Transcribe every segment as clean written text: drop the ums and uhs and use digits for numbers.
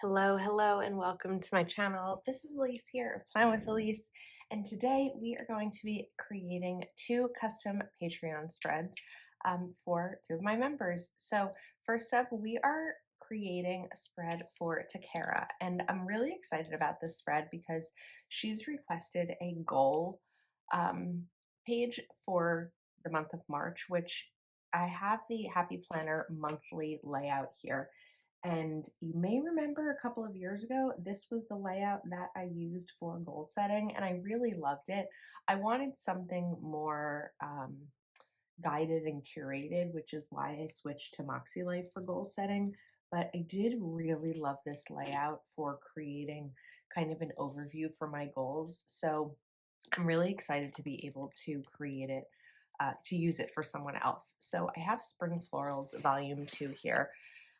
Hello, and welcome to my channel. This is Elise here of Plan with Elise, and today we are going to be creating two custom Patreon spreads for two of my members. So first up, we are creating a spread for Takara, and I'm really excited about this spread because she's requested a goal page for the month of March, which I have the Happy Planner monthly layout here. And you may remember a couple of years ago, this was the layout that I used for goal setting, and I really loved it. I wanted something more guided and curated, which is why I switched to Moxie Life for goal setting. But I did really love this layout for creating kind of an overview for my goals. So I'm really excited to be able to create it, to use it for someone else. So I have Spring Florals Volume 2 here.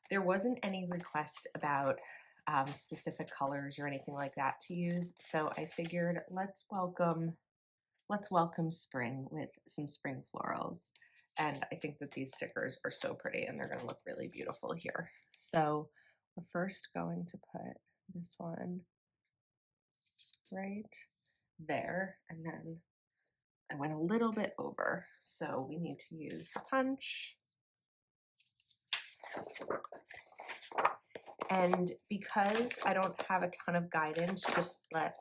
There wasn't any request about specific colors or anything like that to use, so I figured let's welcome spring with some spring florals. And I think that these stickers are so pretty and they're going to look really beautiful here. So we're first going to put this one right there, and then I went a little bit over, so we need to use the punch. And because I don't have a ton of guidance, just let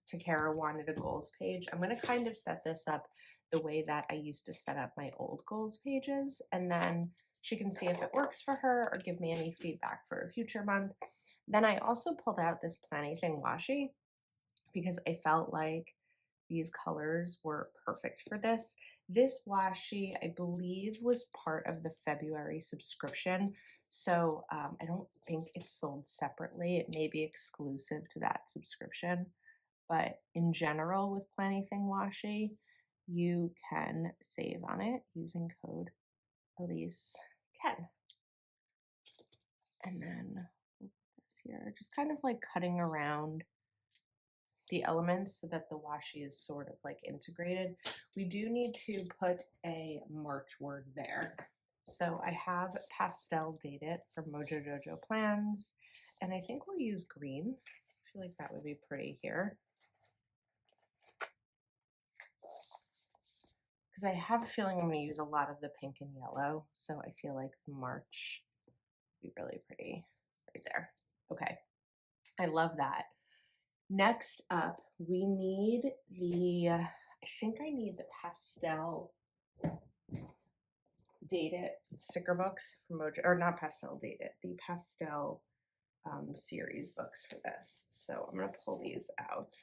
Takara wanted a goals page, I'm going to kind of set this up the way that I used to set up my old goals pages, and then she can see if it works for her or give me any feedback for a future month. Then I also pulled out this Plannything washi because I felt like these colors were perfect for this. This washi, I believe, was part of the February subscription. So I don't think it's sold separately. It may be exclusive to that subscription. But in general, with Plannything washi, you can save on it using code Elise10. And then this here, just kind of like cutting around the elements so that the washi is sort of like integrated. We do need to put a March word there. So I have pastel dated from Mojo Dojo Plans, and I think we'll use green. I feel like that would be pretty here. Because I have a feeling I'm going to use a lot of the pink and yellow, so I feel like March would be really pretty right there. Okay, I love that. Next up, we need I think I need the pastel dated sticker books from Mojo, or not pastel dated, the pastel series books for this. So I'm going to pull these out.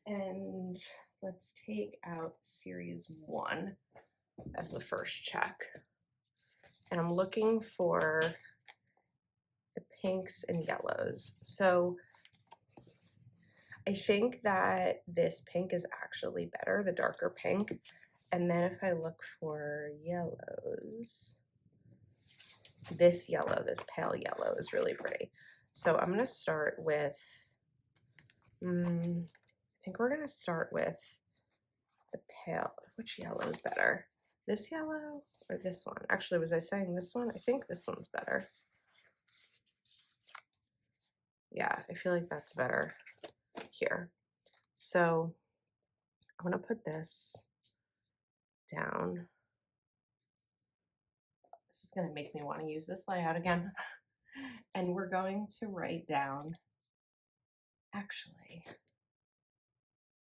And let's take out series 1 as the first check. And I'm looking for the pinks and yellows. So I think that this pink is actually better, the darker pink. And then if I look for yellows, this yellow, this pale yellow is really pretty. So I'm going to start with, I think we're going to start with the pale. Which yellow is better? This yellow or this one? Actually, was I saying this one? I think this one's better. Yeah, I feel like that's better here. So I'm going to put this down. This is going to make me want to use this layout again. And we're going to write down, actually,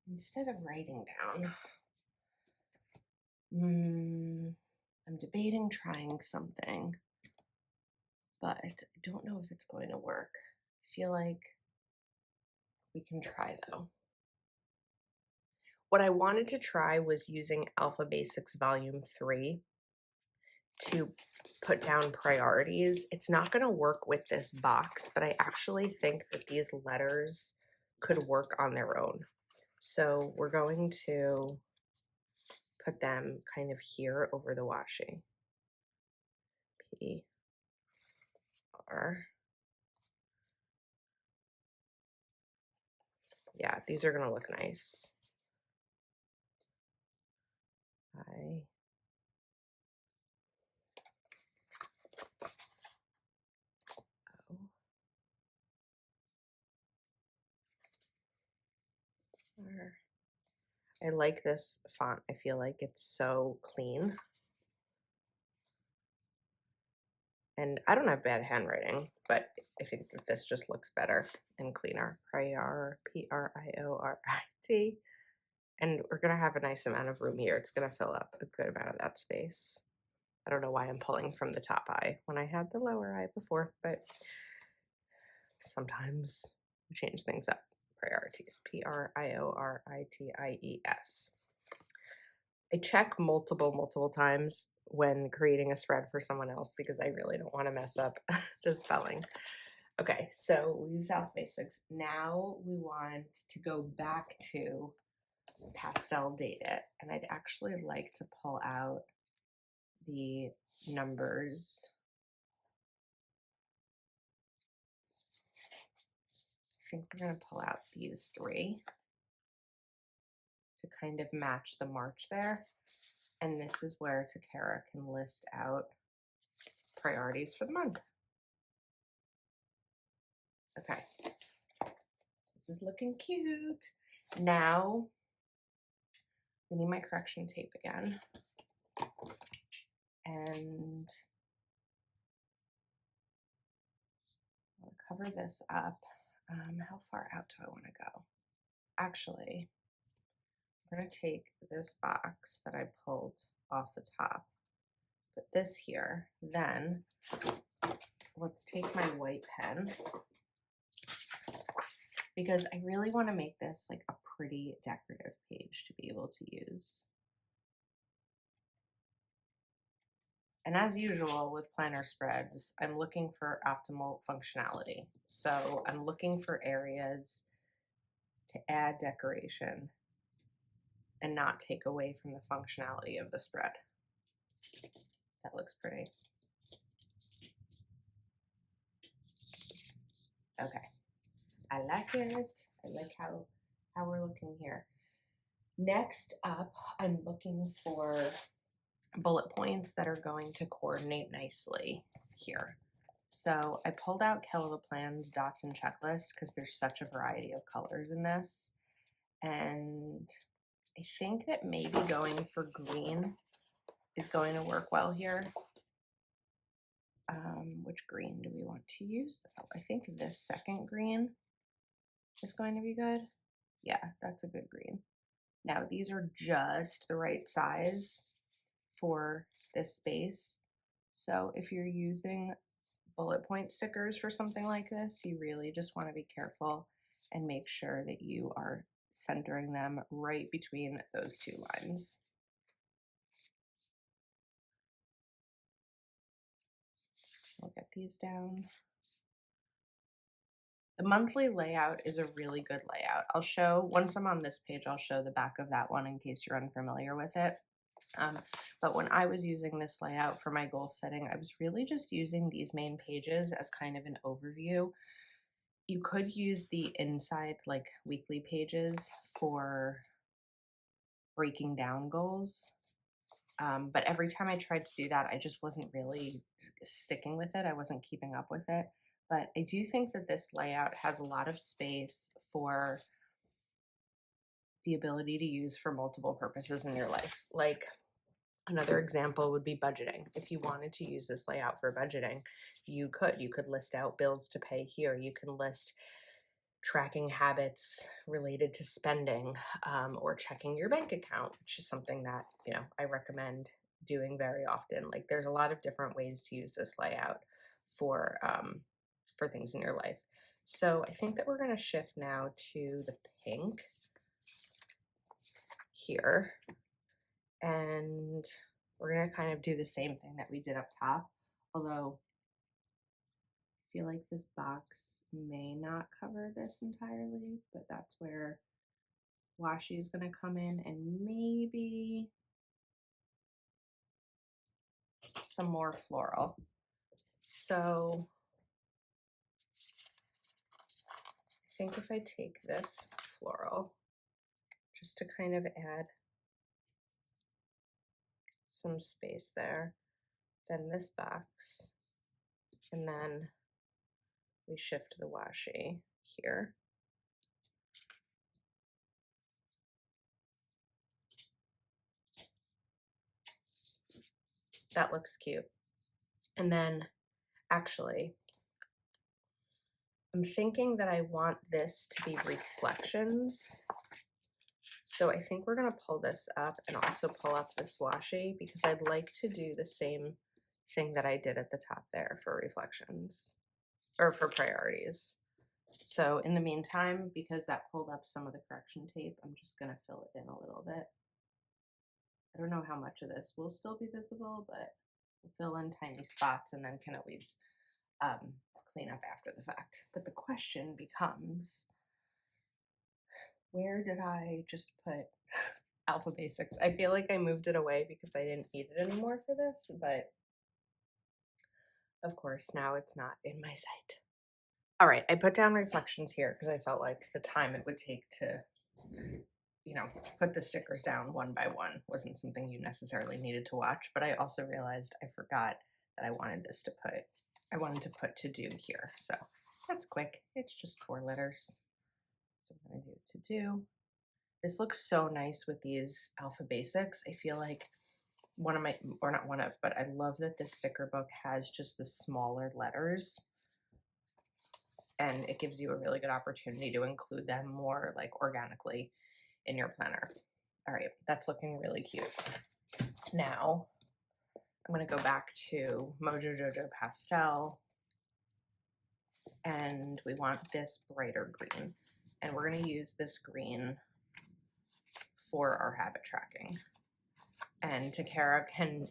instead of writing down, I'm debating trying something, but I don't know if it's going to work. I feel like we can try though. What I wanted to try was using Alpha Basics Volume 3 to put down priorities. It's not going to work with this box, but I actually think that these letters could work on their own. So we're going to put them kind of here over the washi. P R. Yeah, these are going to look nice. I. O. I like this font. I feel like it's so clean. And I don't have bad handwriting, but I think that this just looks better and cleaner. Priorit. And we're gonna have a nice amount of room here. It's gonna fill up a good amount of that space. I don't know why I'm pulling from the top eye when I had the lower eye before, but sometimes we change things up. Priorities. Priorities. I check multiple times when creating a spread for someone else because I really don't want to mess up the spelling. Okay, so we use South Basics. Now we want to go back to pastel date it, and I'd actually like to pull out the numbers. I think we're going to pull out these three to kind of match the March there. And this is where Takara can list out priorities for the month. Okay, this is looking cute. Now we need my correction tape again. And I'll cover this up. How far out do I want to go? Actually, I'm going to take this box that I pulled off the top, put this here, then let's take my white pen because I really want to make this like a pretty decorative page to be able to use. And as usual with planner spreads, I'm looking for optimal functionality. So I'm looking for areas to add decoration and not take away from the functionality of the spread. That looks pretty. Okay, I like it. I like how we're looking here. Next up, I'm looking for bullet points that are going to coordinate nicely here. So I pulled out Keller Plan's dots and checklist because there's such a variety of colors in this. And I think that maybe going for green is going to work well here. Which green do we want to use though? I think this second green is going to be good. Yeah, that's a good green. Now these are just the right size for this space. So if you're using bullet point stickers for something like this, you really just want to be careful and make sure that you are centering them right between those two lines. We'll get these down. The monthly layout is a really good layout. I'll show, once I'm on this page, I'll show the back of that one in case you're unfamiliar with it. But when I was using this layout for my goal setting, I was really just using these main pages as kind of an overview. You could use the inside, like weekly pages for breaking down goals. But every time I tried to do that, I just wasn't really sticking with it. I wasn't keeping up with it. But I do think that this layout has a lot of space for the ability to use for multiple purposes in your life. Like another example would be budgeting. If you wanted to use this layout for budgeting, you could. You could list out bills to pay here. You can list tracking habits related to spending, or checking your bank account, which is something that, you know, I recommend doing very often. Like there's a lot of different ways to use this layout for things in your life. So I think that we're going to shift now to the pink here, and we're going to kind of do the same thing that we did up top, although I feel like this box may not cover this entirely, but that's where washi is going to come in, and maybe some more floral. So I think if I take this floral just to kind of add some space there, then this box, and then we shift the washi here. that looks cute. And then actually, I'm thinking that I want this to be reflections. So I think we're gonna pull this up and also pull up this washi because I'd like to do the same thing that I did at the top there for reflections or for priorities. So in the meantime, because that pulled up some of the correction tape, I'm just gonna fill it in a little bit. I don't know how much of this will still be visible, but we'll fill in tiny spots and then can always clean up after the fact. But the question becomes, where did I just put Alpha Basics? I feel like I moved it away because I didn't need it anymore for this, but of course now it's not in my sight. All right, I put down reflections here because I felt like the time it would take to, put the stickers down one by one wasn't something you necessarily needed to watch, but I also realized I forgot that I wanted to put to do here. So that's quick. It's just 4 letters. So I'm gonna do to do. This looks so nice with these Alpha Basics. I feel like but I love that this sticker book has just the smaller letters and it gives you a really good opportunity to include them more like organically in your planner. All right, that's looking really cute. Now I'm gonna go back to Mojo Jojo Pastel and we want this brighter green. And we're gonna use this green for our habit tracking. And Takara can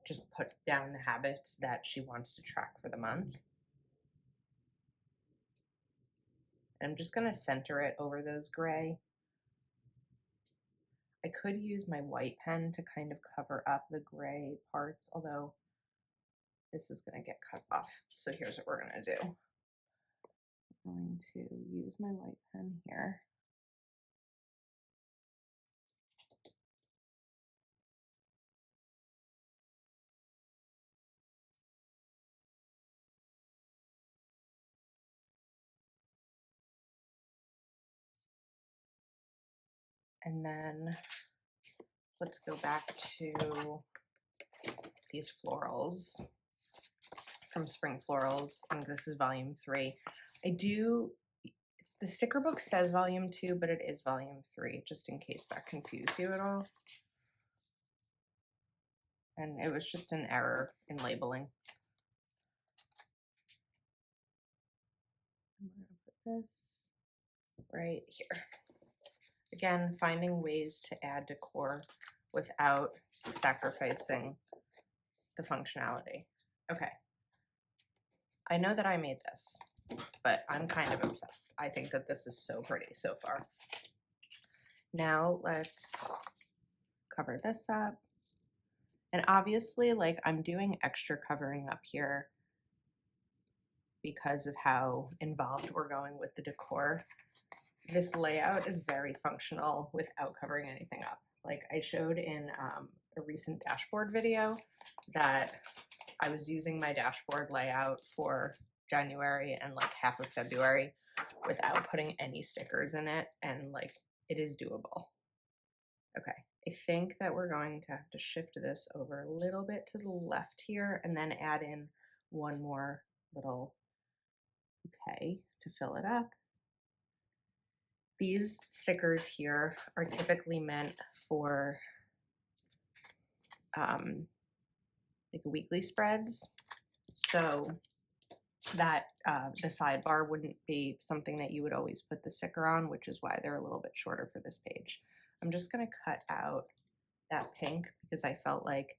just put down the habits that she wants to track for the month. And I'm just gonna center it over those gray. I could use my white pen to kind of cover up the gray parts, although this is gonna get cut off. So here's what we're gonna do. I'm going to use my white pen here. And then let's go back to these florals from Spring Florals. I think this is volume 3. The sticker book says volume 2, but it is volume 3, just in case that confused you at all. And it was just an error in labeling. I'm gonna put this right here. Again, finding ways to add decor without sacrificing the functionality. Okay. I know that I made this, but I'm kind of obsessed. I think that this is so pretty so far. Now let's cover this up. And obviously, like, I'm doing extra covering up here because of how involved we're going with the decor. This layout is very functional without covering anything up. Like I showed in a recent dashboard video that I was using my dashboard layout for January and like half of February without putting any stickers in it, and like it is doable. Okay, I think that we're going to have to shift this over a little bit to the left here and then add in one more little bouquet to fill it up. These stickers here are typically meant for like weekly spreads, so that the sidebar wouldn't be something that you would always put the sticker on, which is why they're a little bit shorter for this page. I'm just going to cut out that pink because I felt like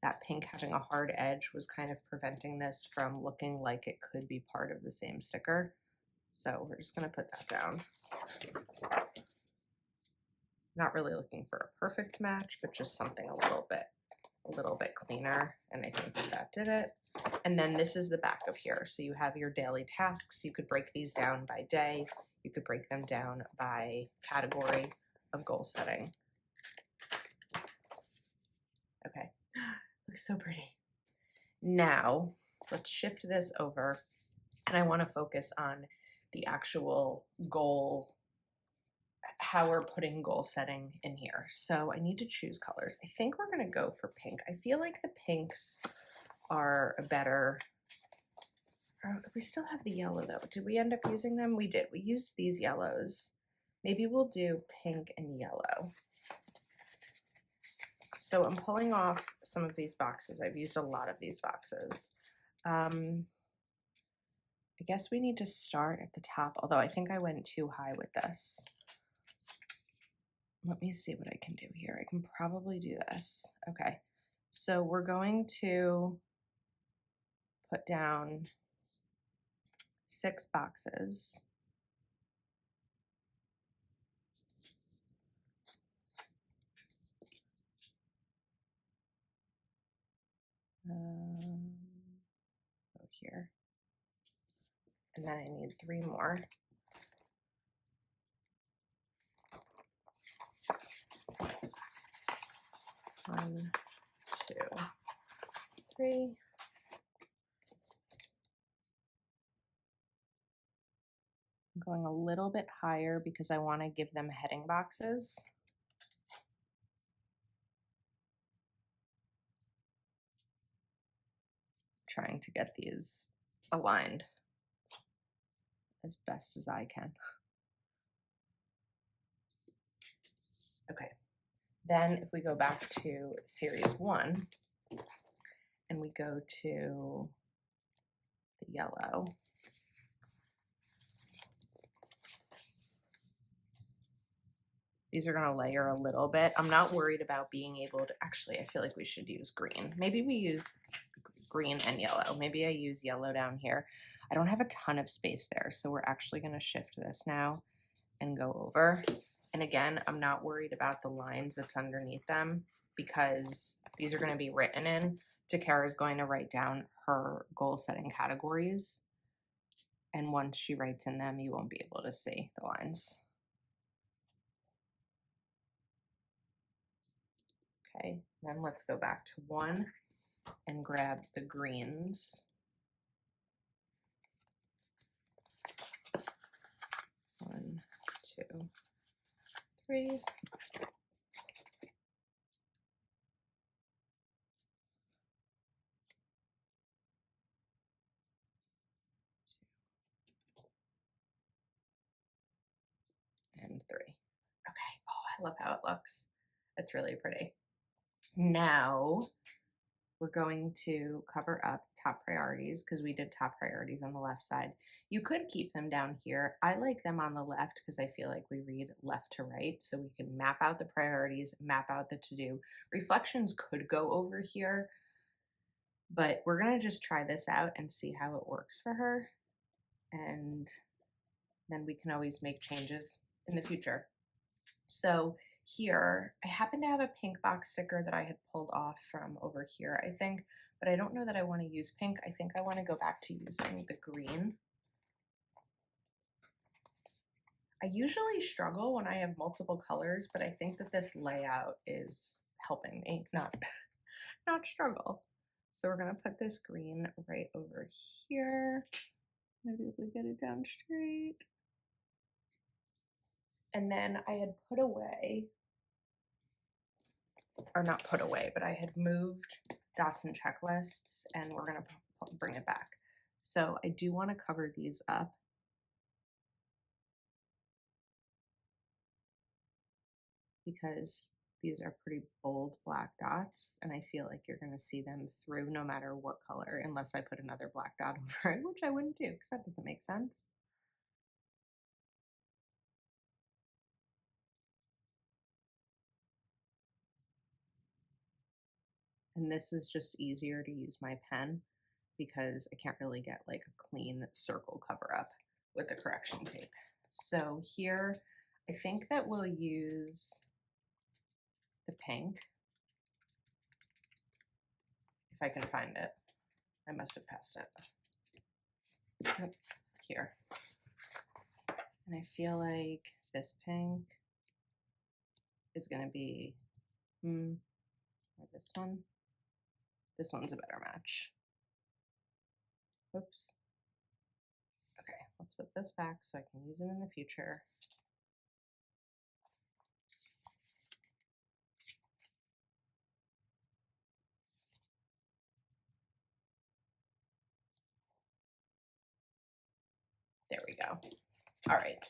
that pink having a hard edge was kind of preventing this from looking like it could be part of the same sticker. So we're just going to put that down. Not really looking for a perfect match, but just something a little bit cleaner. And I think that did it. And then this is the back of here. So you have your daily tasks. You could break these down by day. You could break them down by category of goal setting. Okay, looks so pretty. Now let's shift this over, and I want to focus on the actual goal how we're putting goal setting in here. So I need to choose colors. I think we're gonna go for pink. I feel like the pinks are a better, we still have the yellow though. Did we end up using them? We did, we used these yellows. Maybe we'll do pink and yellow. So I'm pulling off some of these boxes. I've used a lot of these boxes. I guess we need to start at the top, although I think I went too high with this. Let me see what I can do here. I can probably do this. Okay, so we're going to put down 6 boxes. Go here. And then I need 3 more. One, 2, 3. I'm going a little bit higher because I want to give them heading boxes. Trying to get these aligned as best as I can. Okay, then if we go back to series 1 and we go to the yellow, these are going to layer a little bit. I'm not worried about being able to, actually I feel like we should use green. Maybe we use green and yellow. Maybe I use yellow down here. I don't have a ton of space there, so we're actually going to shift this now and go over. And again, I'm not worried about the lines that's underneath them because these are going to be written in. Jakara is going to write down her goal setting categories. And once she writes in them, you won't be able to see the lines. Okay, then let's go back to 1 and grab the greens. 1, 2, 3. And 3. Okay, oh, I love how it looks. It's really pretty. Now we're going to cover up top priorities because we did top priorities on the left side. You could keep them down here. I like them on the left because I feel like we read left to right, so we can map out the priorities, map out the to-do. Reflections could go over here, but we're gonna just try this out and see how it works for her. And then we can always make changes in the future. So here, I happen to have a pink box sticker that I had pulled off from over here, I think, but I don't know that I want to use pink. I think I want to go back to using the green. I usually struggle when I have multiple colors, but I think that this layout is helping me not struggle. So we're going to put this green right over here. Maybe if we get it down straight. And then I had put away, or not put away, but I had moved dots and checklists, and we're going to bring it back. So I do want to cover these up. Because these are pretty bold black dots, and I feel like you're going to see them through no matter what color, unless I put another black dot over it, which I wouldn't do because that doesn't make sense. And this is just easier to use my pen because I can't really get like a clean circle cover up with the correction tape. So here, I think that we'll use the pink, if I can find it. I must have passed it. Yep, here. And I feel like this pink is going to be, or this one. This one's a better match. Oops. Okay, let's put this back so I can use it in the future. There we go. All right.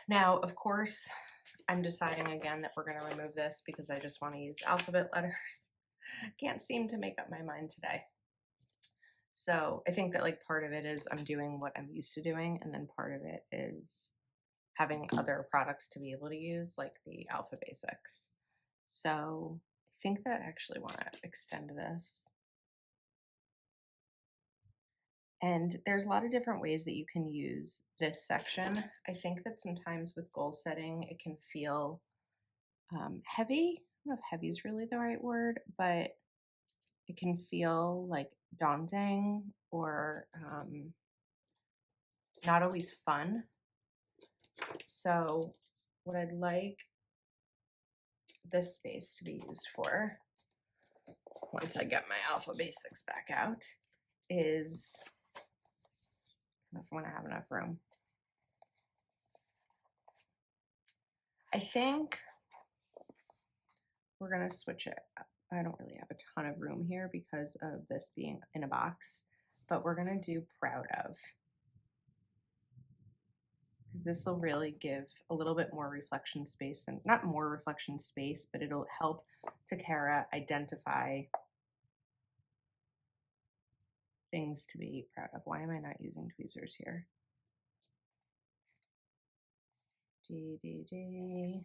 Now, of course, I'm deciding again that we're going to remove this because I just want to use alphabet letters. Can't seem to make up my mind today. So I think that like part of it is I'm doing what I'm used to doing, and then part of it is having other products to be able to use, like the Alpha Basics. So I think that I actually want to extend this. And there's a lot of different ways that you can use this section. I think that sometimes with goal setting, it can feel heavy. I don't know if heavy is really the right word, but it can feel like daunting or not always fun. So what I'd like this space to be used for, once I get my Alpha Basics back out, is, I don't know if I want to have enough room. I think we're going to switch it up. I don't really have a ton of room here because of this being in a box, but we're going to do proud of, because this will really give a little bit more reflection space, and not more reflection space, but it'll help Takara identify things to be proud of. Why am I not using tweezers here? D.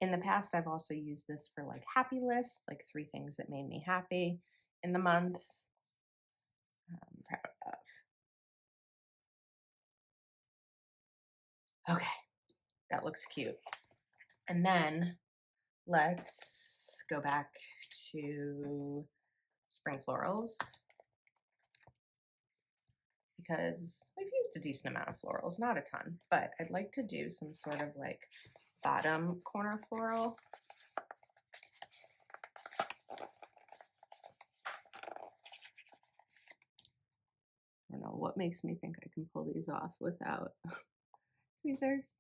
In the past, I've also used this for like happy list, like 3 things that made me happy in the month. I'm proud of. Okay, that looks cute. And then let's go back to spring florals, because we've used a decent amount of florals, not a ton, but I'd like to do some sort of like bottom corner floral. I don't know what makes me think I can pull these off without tweezers.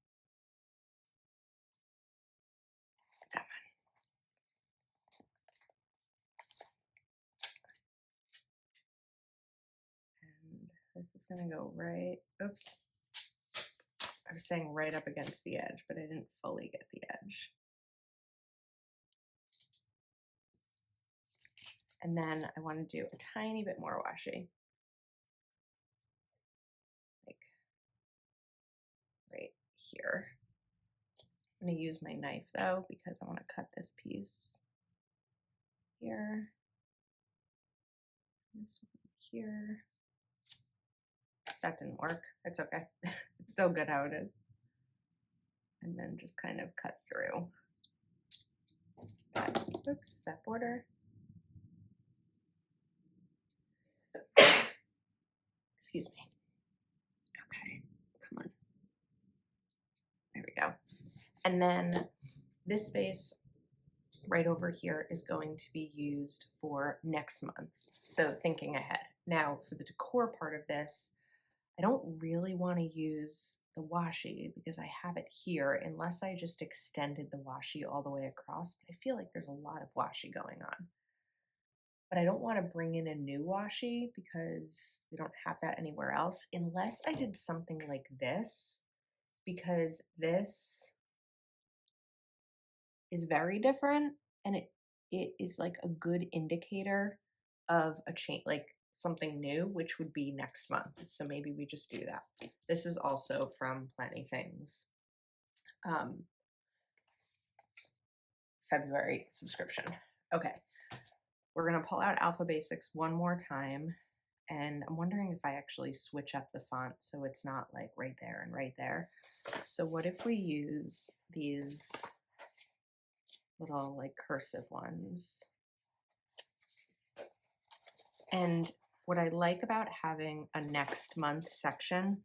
Come on. And this is gonna go right, oops. I was saying right up against the edge, but I didn't fully get the edge. And then I want to do a tiny bit more washi. Like right here. I'm going to use my knife though, because I want to cut this piece here. This one here. That didn't work. It's okay. It's still good how it is. And then just kind of cut through that, oops, that border. Excuse me. Okay, come on. There we go. And then this space right over here is going to be used for next month. So thinking ahead. Now for the decor part of this, I don't really want to use the washi because I have it here, unless I just extended the washi all the way across. But I feel like there's a lot of washi going on. But I don't want to bring in a new washi because we don't have that anywhere else, unless I did something like this, because this is very different, and it is like a good indicator of a change, like something new, which would be next month. So maybe we just do that. This is also from Plenty Things February subscription. Okay, we're gonna pull out Alpha Basics one more time, and I'm wondering if I actually switch up the font so it's not like right there and right there. So what if we use these little like cursive ones? And what I like about having a next month section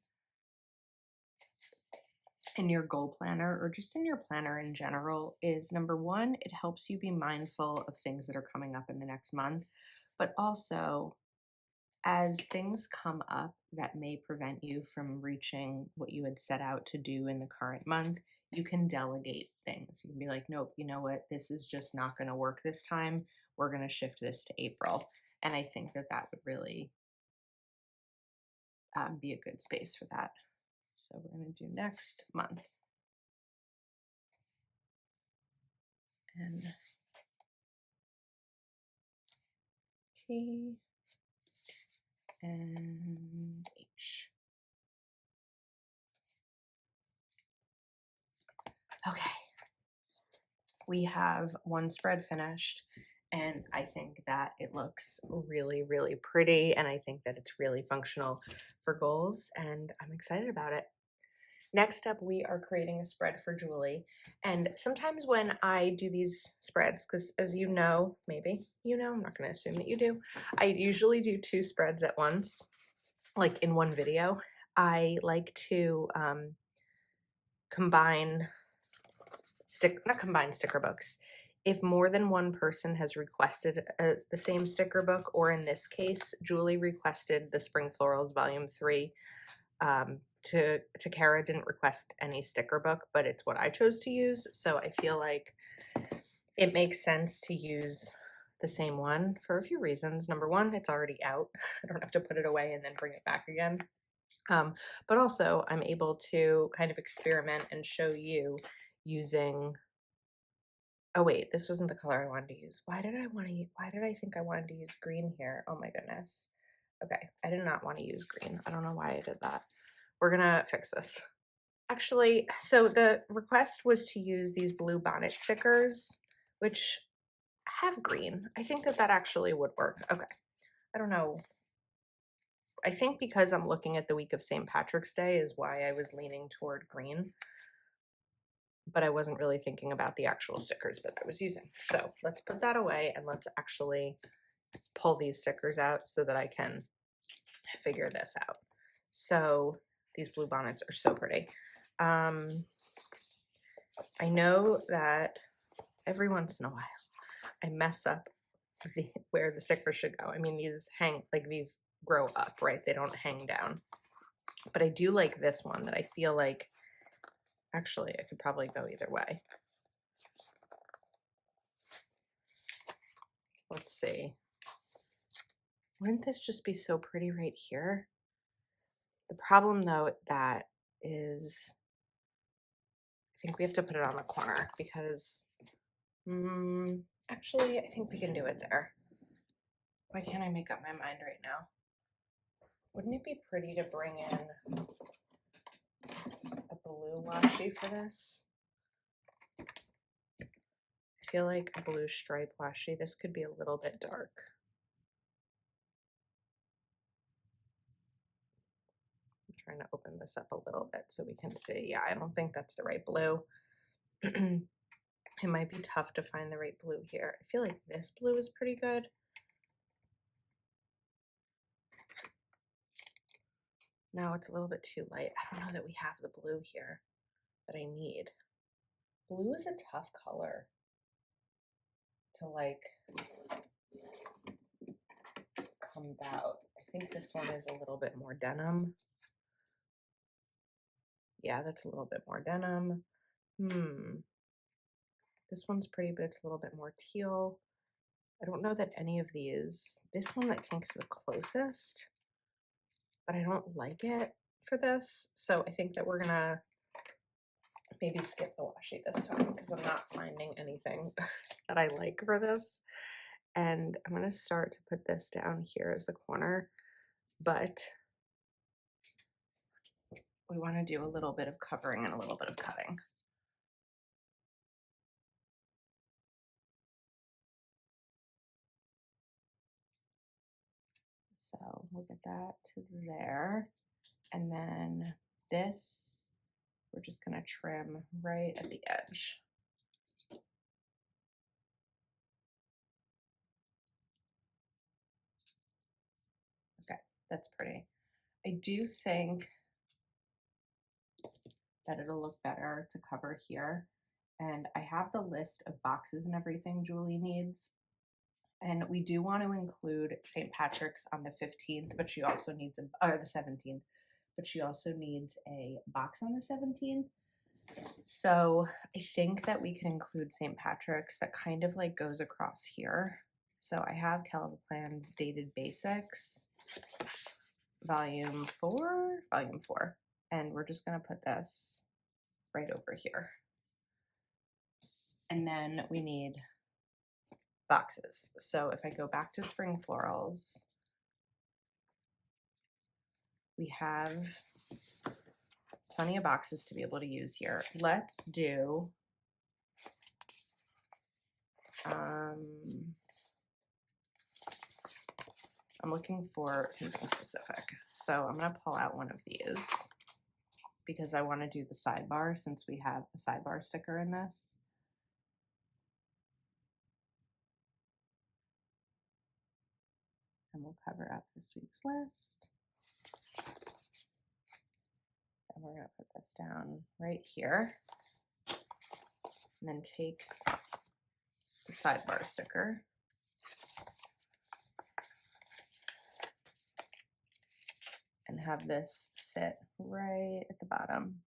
in your goal planner, or just in your planner in general, is number one, it helps you be mindful of things that are coming up in the next month, but also as things come up that may prevent you from reaching what you had set out to do in the current month, you can delegate things. You can be like, nope, you know what? This is just not going to work this time. We're going to shift this to April. And I think that that would really be a good space for that. So we're going to do next month. And T and H. Okay. We have one spread finished, and I think that it looks really, really pretty, and I think that it's really functional for goals, and I'm excited about it. Next up, we are creating a spread for Julie. And sometimes when I do these spreads, because as you know, maybe you know, I'm not going to assume that you do, I usually do 2 spreads at once, like in one video. I like to not combine sticker books. If more than one person has requested the same sticker book, or in this case, Julie requested the Spring Florals Volume 3, to Kara didn't request any sticker book, but it's what I chose to use. So I feel like it makes sense to use the same one for a few reasons. Number one, it's already out. I don't have to put it away and then bring it back again. But also I'm able to kind of experiment and show you using, oh wait, this wasn't the color I wanted to use. Why did I think I wanted to use green here? Oh my goodness. Okay, I did not want to use green. I don't know why I did that. We're gonna fix this. Actually, so the request was to use these blue bonnet stickers, which have green. I think that that actually would work. Okay, I don't know. I think because I'm looking at the week of St. Patrick's Day is why I was leaning toward green, but I wasn't really thinking about the actual stickers that I was using. So let's put that away and let's actually pull these stickers out so that I can figure this out. So these blue bonnets are so pretty. I know that every once in a while I mess up where the stickers should go. I mean, these hang, like these grow up, right? They don't hang down. But I do like this one that I feel like, actually, I could probably go either way. Let's see. Wouldn't this just be so pretty right here? The problem though, that is, I think we have to put it on the corner because, actually, I think we can do it there. Why can't I make up my mind right now? Wouldn't it be pretty to bring in a blue washi for this? I feel like a blue stripe washi. This could be a little bit dark. I'm trying to open this up a little bit so we can see. Yeah, I don't think that's the right blue. It might be tough to find the right blue here. I feel like this blue is pretty good. No, it's a little bit too light. I don't know that we have the blue here that I need. Blue is a tough color to like combat. I think this one is a little bit more denim. Yeah, that's a little bit more denim. This one's pretty, but it's a little bit more teal. I don't know that any of these, this one I think is the closest, but I don't like it for this. So I think that we're gonna maybe skip the washi this time because I'm not finding anything that I like for this. And I'm gonna start to put this down here as the corner, but we wanna do a little bit of covering and a little bit of cutting. So we'll get that to there. And then this, we're just gonna trim right at the edge. Okay, that's pretty. I do think that it'll look better to cover here. And I have the list of boxes and everything Julie needs. And we do want to include St. Patrick's on the 15th, but she also needs or the 17th, but she also needs a box on the 17th. So I think that we can include St. Patrick's that kind of like goes across here. So I have Caleb Plan's Dated Basics, volume 4, and we're just gonna put this right over here. And then we need boxes. So if I go back to Spring Florals, we have plenty of boxes to be able to use here. Let's do I'm looking for something specific. So I'm gonna pull out one of these because I want to do the sidebar since we have a sidebar sticker in this. And we'll cover up this week's list. And we're gonna put this down right here. And then take the sidebar sticker. And have this sit right at the bottom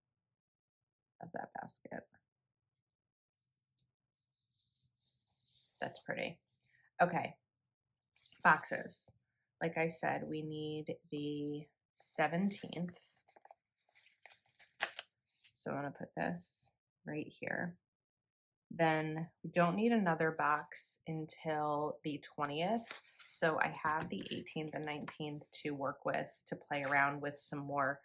of that basket. That's pretty. Okay, boxes. Like I said, we need the 17th. So I'm gonna put this right here. Then we don't need another box until the 20th. So I have the 18th and 19th to work with to play around with some more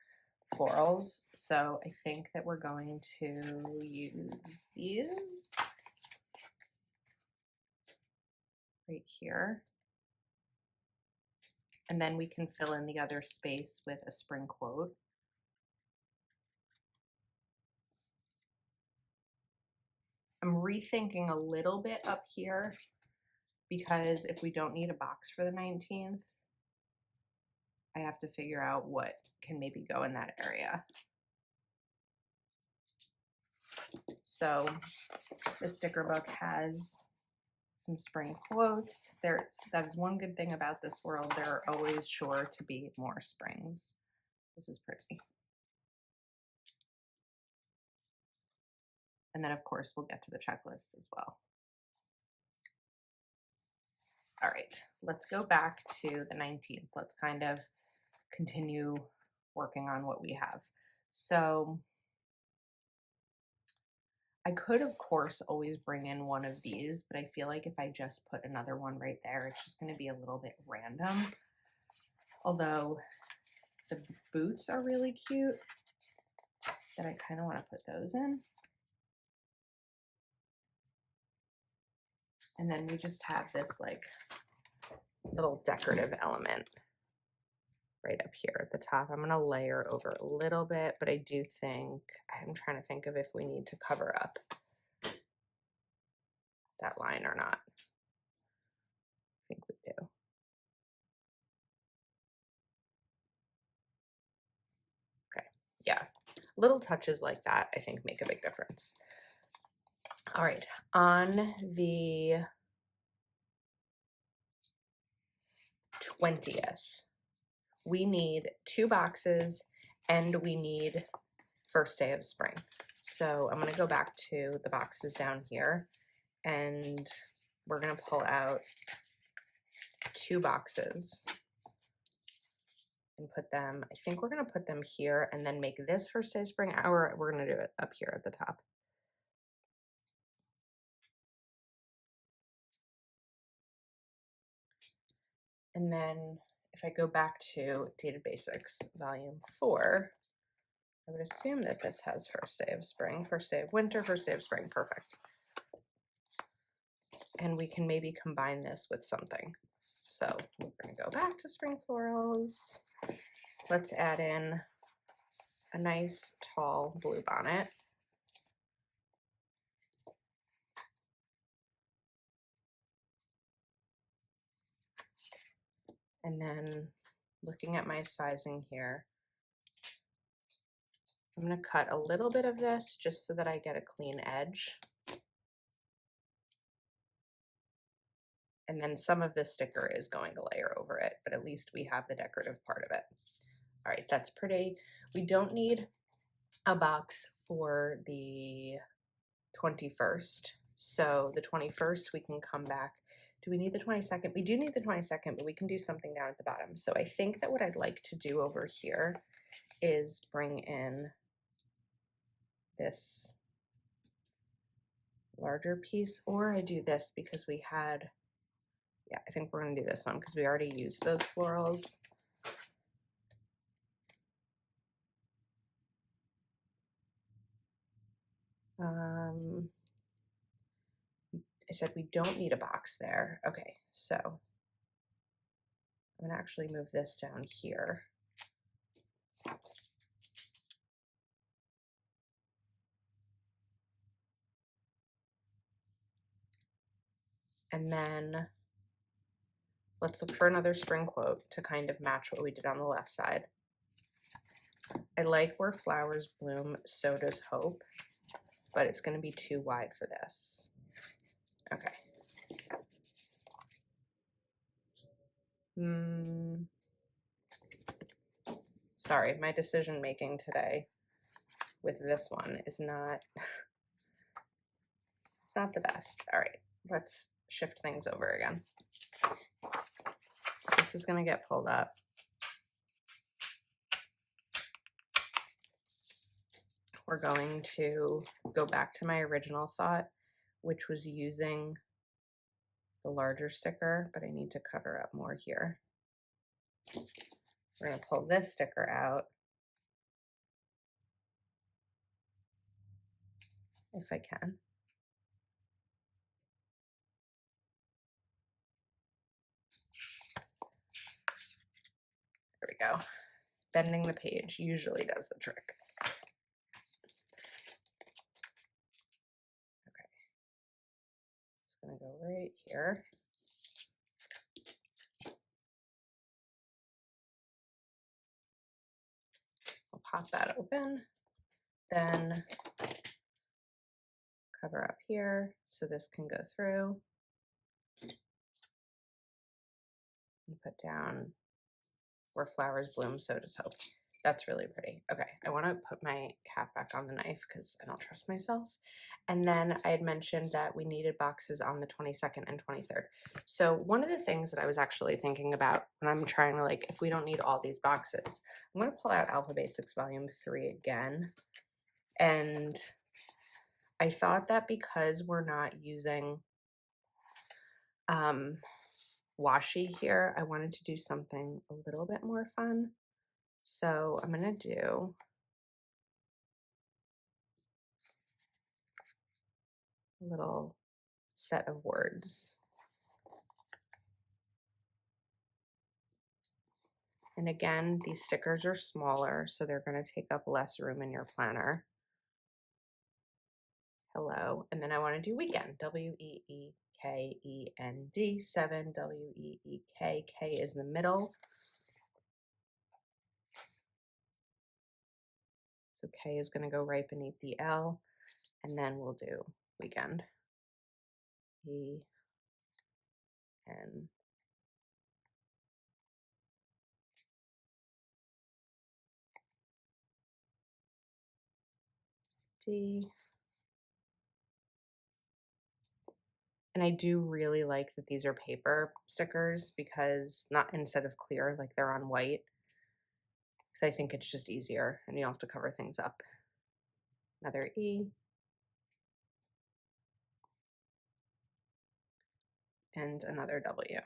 florals. So I think that we're going to use these right here. And then we can fill in the other space with a spring quote. I'm rethinking a little bit up here because if we don't need a box for the 19th, I have to figure out what can maybe go in that area. So the sticker book has some spring quotes. That is one good thing about this world. There are always sure to be more springs. This is pretty. And then of course we'll get to the checklist as well. All right, let's go back to the 19th. Let's kind of continue working on what we have. So I could, of course, always bring in one of these, but I feel like if I just put another one right there, it's just going to be a little bit random. Although the boots are really cute, that I kind of want to put those in. And then we just have this like little decorative element right up here at the top. I'm going to layer over a little bit, but I do think, I'm trying to think of if we need to cover up that line or not. I think we do. Okay, yeah. Little touches like that, I think, make a big difference. All right, on the 20th, we need 2 boxes and we need first day of spring. So I'm gonna go back to the boxes down here and we're gonna pull out 2 boxes and put them, I think we're gonna put them here and then make this first day of spring, or we're gonna do it up here at the top. And then if I go back to Dated Basics, volume 4, I would assume that this has first day of spring, first day of winter, first day of spring, perfect. And we can maybe combine this with something. So we're gonna go back to Spring Florals. Let's add in a nice tall blue bonnet. And then looking at my sizing here, I'm gonna cut a little bit of this just so that I get a clean edge. And then some of this sticker is going to layer over it, but at least we have the decorative part of it. All right, that's pretty. We don't need a box for the 21st. So the 21st, we can come back. Do we need the 22nd? We do need the 22nd, but we can do something down at the bottom. So I think that what I'd like to do over here is bring in this larger piece, or I do this because we had, yeah, I think we're going to do this one because we already used those florals. I said we don't need a box there. Okay, so I'm going to actually move this down here. And then let's look for another spring quote to kind of match what we did on the left side. I like where flowers bloom, so does hope, but it's going to be too wide for this. Okay. Sorry, my decision making today with this one is not, it's not the best. All right, let's shift things over again. This is going to get pulled up. We're going to go back to my original thought, which was using the larger sticker, but I need to cover up more here. We're going to pull this sticker out if I can. There we go. Bending the page usually does the trick. Okay. It's going to go right here. I'll pop that open. Then cover up here so this can go through. And put down where flowers bloom, so does hope. That's really pretty. Okay, I want to put my cap back on the knife because I don't trust myself. And then I had mentioned that we needed boxes on the 22nd and 23rd. So one of the things that I was actually thinking about when I'm trying to, like, if we don't need all these boxes, I'm going to pull out Alpha Basics Volume 3 again. And I thought that because we're not using washi here, I wanted to do something a little bit more fun. So I'm going to do a little set of words. And again, these stickers are smaller, so they're going to take up less room in your planner. Hello. And then I want to do weekend. W-E-E-K-E-N-D, 7, W-E-E-K. K is the middle. So K is going to go right beneath the L. And then we'll do weekend. E-N. D. And I do really like that these are paper stickers because not instead of clear, like they're on white. Because I think it's just easier and you don't have to cover things up. Another E. And another W.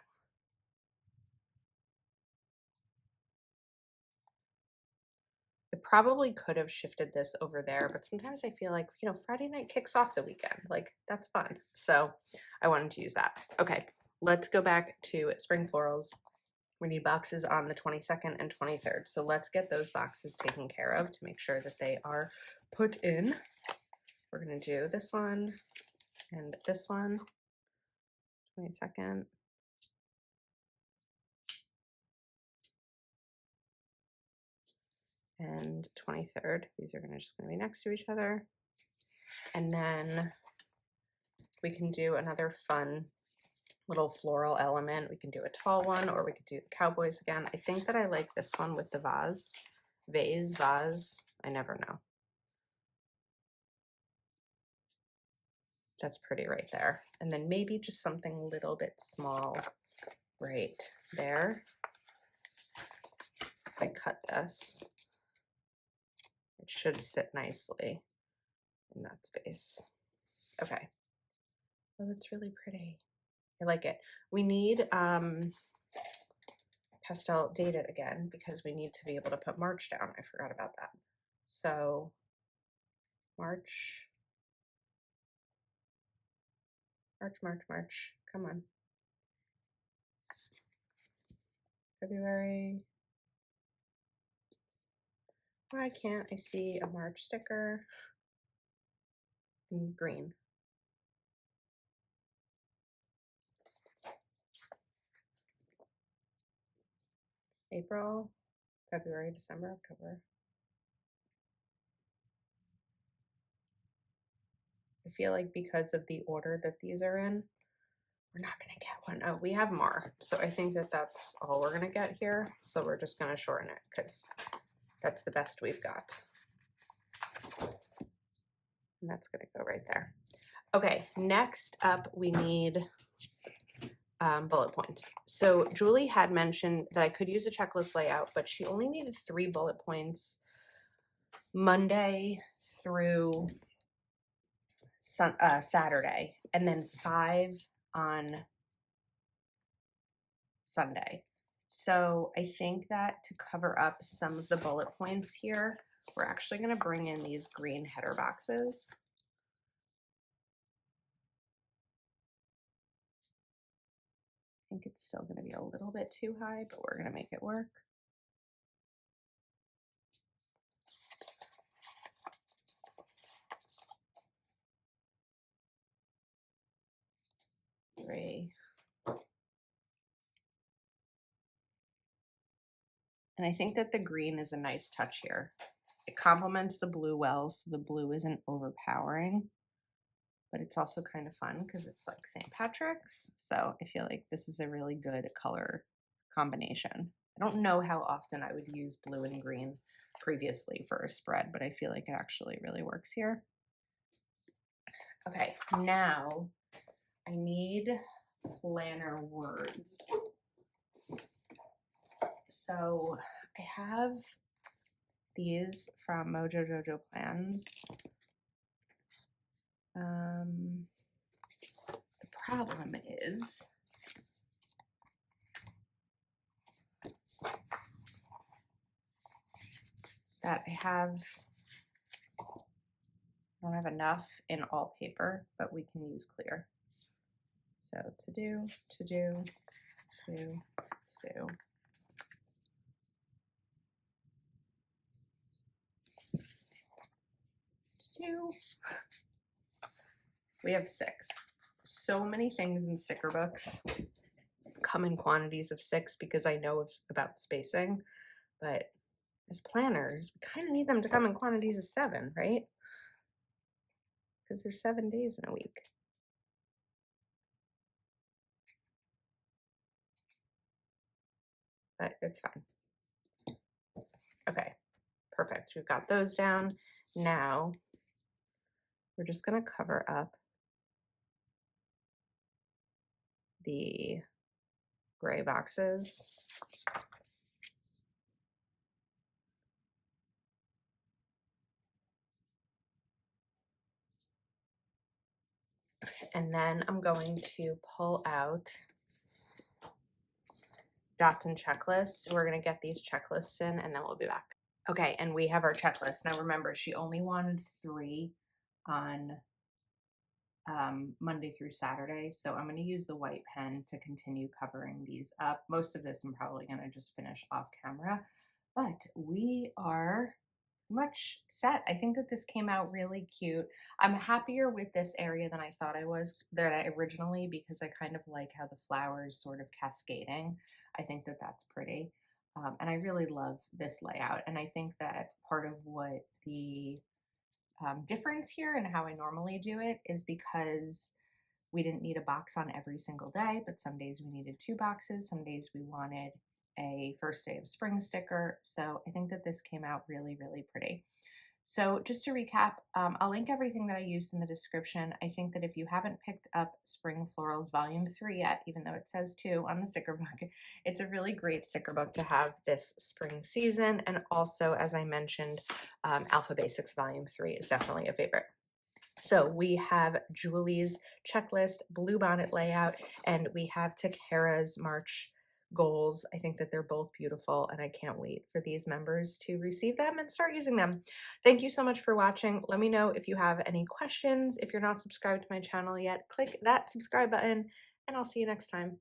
I probably could have shifted this over there, but sometimes I feel like, you know, Friday night kicks off the weekend. Like, that's fun. So I wanted to use that. Okay, let's go back to spring florals. We need boxes on the 22nd and 23rd. So let's get those boxes taken care of to make sure that they are put in. We're going to do this one and this one, 22nd. And 23rd. These are just going to be next to each other. And then we can do another fun little floral element. We can do a tall one, or we could do the cowboys again. I think that I like this one with the vase. I never know. That's pretty right there. And then maybe just something a little bit small right there. If I cut this, it should sit nicely in that space. Okay. Oh, that's really pretty. I like it. We need pastel dated again because we need to be able to put March down. I forgot about that. So March, March. Come on. February. Why can't I see a March sticker in green? April, February, December, October. I feel like because of the order that these are in, we're not gonna get one. Oh, we have more. So I think that that's all we're gonna get here. So we're just gonna shorten it because that's the best we've got. And that's gonna go right there. Okay, next up we need bullet points. So Julie had mentioned that I could use a checklist layout, but she only needed 3 bullet points Monday through Saturday, and then 5 on Sunday. So I think that to cover up some of the bullet points here, we're actually going to bring in these green header boxes. I think it's still going to be a little bit too high, but we're going to make it work. Three. And I think that the green is a nice touch here. It complements the blue well, so the blue isn't overpowering, but it's also kind of fun because it's like St. Patrick's. So I feel like this is a really good color combination. I don't know how often I would use blue and green previously for a spread, but I feel like it actually really works here. Okay, now I need planner words. So I have these from Mojo Jojo Plans. The problem is that I don't have enough in all paper, but we can use clear. So to do. We have 6. So many things in sticker books come in quantities of 6 because I know about spacing, but as planners, we kind of need them to come in quantities of 7, right? Because there's 7 days in a week. But it's fine. Okay, perfect. We've got those down. Now we're just going to cover up the gray boxes. And then I'm going to pull out dots and checklists. We're going to get these checklists in and then we'll be back. Okay, and we have our checklist. Now remember, she only wanted 3 on Monday through Saturday. So I'm going to use the white pen to continue covering these up. Most of this I'm probably going to just finish off camera, but we are much set. I think that this came out really cute. I'm happier with this area than I thought I was originally because I kind of like how the flowers sort of cascading. I think that that's pretty. And I really love this layout. And I think that part of what the difference here and how I normally do it is because we didn't need a box on every single day, but some days we needed 2 boxes. Some days we wanted a first day of spring sticker. So I think that this came out really, really pretty. So just to recap, I'll link everything that I used in the description. I think that if you haven't picked up Spring Florals Volume 3 yet, even though it says 2 on the sticker book, it's a really great sticker book to have this spring season. And also, as I mentioned, Alpha Basics Volume 3 is definitely a favorite. So we have Julie's checklist, blue bonnet layout, and we have Takara's March goals. I think that they're both beautiful, and I can't wait for these members to receive them and start using them. Thank you so much for watching. Let me know if you have any questions. If you're not subscribed to my channel yet, click that subscribe button, and I'll see you next time.